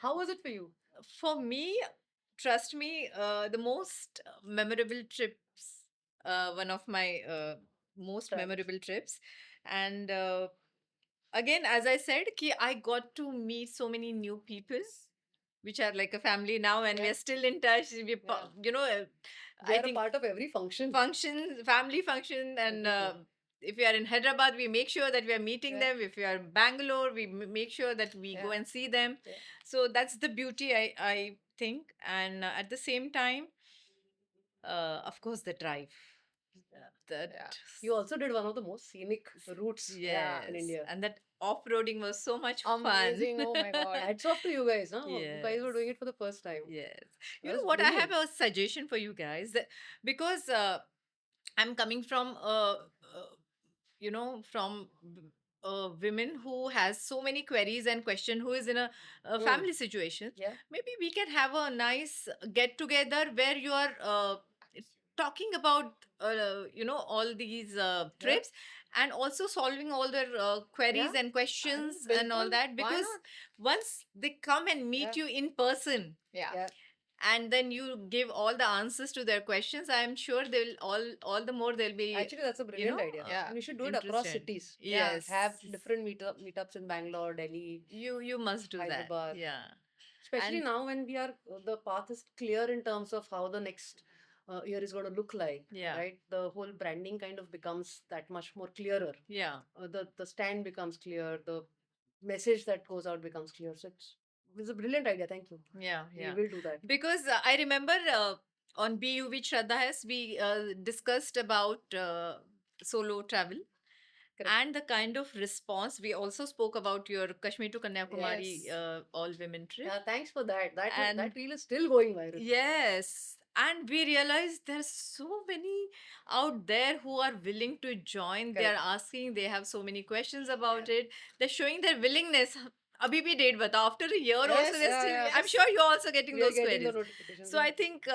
How was it for you? For me, trust me, the most memorable trips, one of my most Travels. memorable trips. And again, as I said, ki I got to meet so many new people, which are like a family now, and Yeah. we're still in touch. Yeah. They I are a think part of every function. function, family function, and Everything. if we are in Hyderabad, we make sure that we are meeting Yeah. them. If we are in Bangalore, we make sure that we go Yeah. and see them. Yeah. So that's the beauty, I think. And at the same time, of course, the drive. That Yeah. You also did one of the most scenic routes in yes, India. and that off-roading was so much fun. Amazing. Oh my God. Hats off to you guys. Huh? You guys Yes. were doing it for the first time. Yes. You That's know what? I have brilliant. a suggestion for you guys because I'm coming from from women who has so many queries and question, who is in a Mm. family situation. Yeah. Maybe we can have a nice get together where you are talking about all these Yeah. trips, and also solving all their queries Yeah. and questions Bilkul. and all that, Why because not? once they come and meet Yeah. you in person, Yeah. Yeah. and then you give all the answers to their questions, I am sure they will all the more they'll be Actually, that's a brilliant idea. yeah, And we should do it across interested. cities. Yes. Have different meetups in Bangalore, Delhi, You must do that. Hyderabad. Yeah. Especially And now when we are the path is clear in terms of how the next year is going to look like. yeah. Right, the whole branding kind of becomes that much more clearer. Yeah. The stand becomes clear. The message that goes out becomes clear. So it's a brilliant idea. Thank you. Yeah. We Yeah. will do that. Because I remember on BU with Shraddha has, we discussed about solo travel. Correct. And the kind of response, we also spoke about your Kashmir to Kanyakumari Yes. all women trip. Yeah, thanks for that. That And reel is still going viral. yes, and we realized there's so many out there who are willing to join. They Correct. are asking, they have so many questions about it. They're showing their willingness. Abhi bhi date bata. After a year also, Yes, they're yeah, still. yeah. I'm sure you're also getting We are those getting the queries. notifications. So I think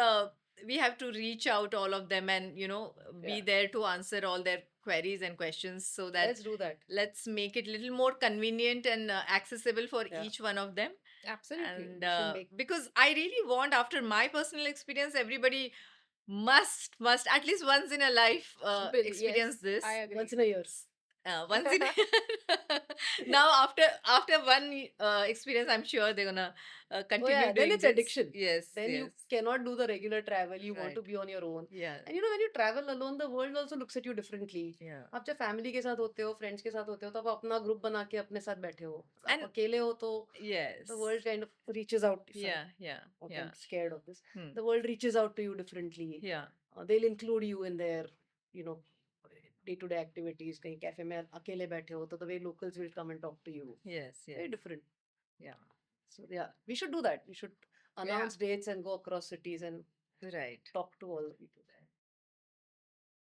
we have to reach out all of them and be Yeah. there to answer all their queries and questions, so that Let's do that. let's make it a little more convenient and accessible for Yeah. each one of them. Absolutely. And We should make because I really want, after my personal experience, everybody must at least once in a life experience yes, this. I agree. Once in a year. Once in now, after one experience, I'm sure they're gonna Oh continue yeah, then doing it's this. addiction. Yes, Then you yes. cannot do the regular travel. You want to Right. be on your own. Yeah. And when you travel alone, the world also looks at you differently. Yeah. आप जब family के साथ होते हो, friends के साथ होते हो, तो आप अपना ग्रुप बना के अपने साथ बैठे हो. आप And अकेले हो तो yes. the world kind of reaches out. Yeah, yeah, Okay, yeah. I'm scared of this. Hmm. The world reaches out to you differently. Yeah. They'll include you in their, you know, day-to-day activities. कहीं cafe में अकेले बैठे हो, तो the way locals will come and talk to you. Yes, yes. Very different. Yeah. So yeah, we should do that. We should announce dates and go across cities and Right. talk to all the people there.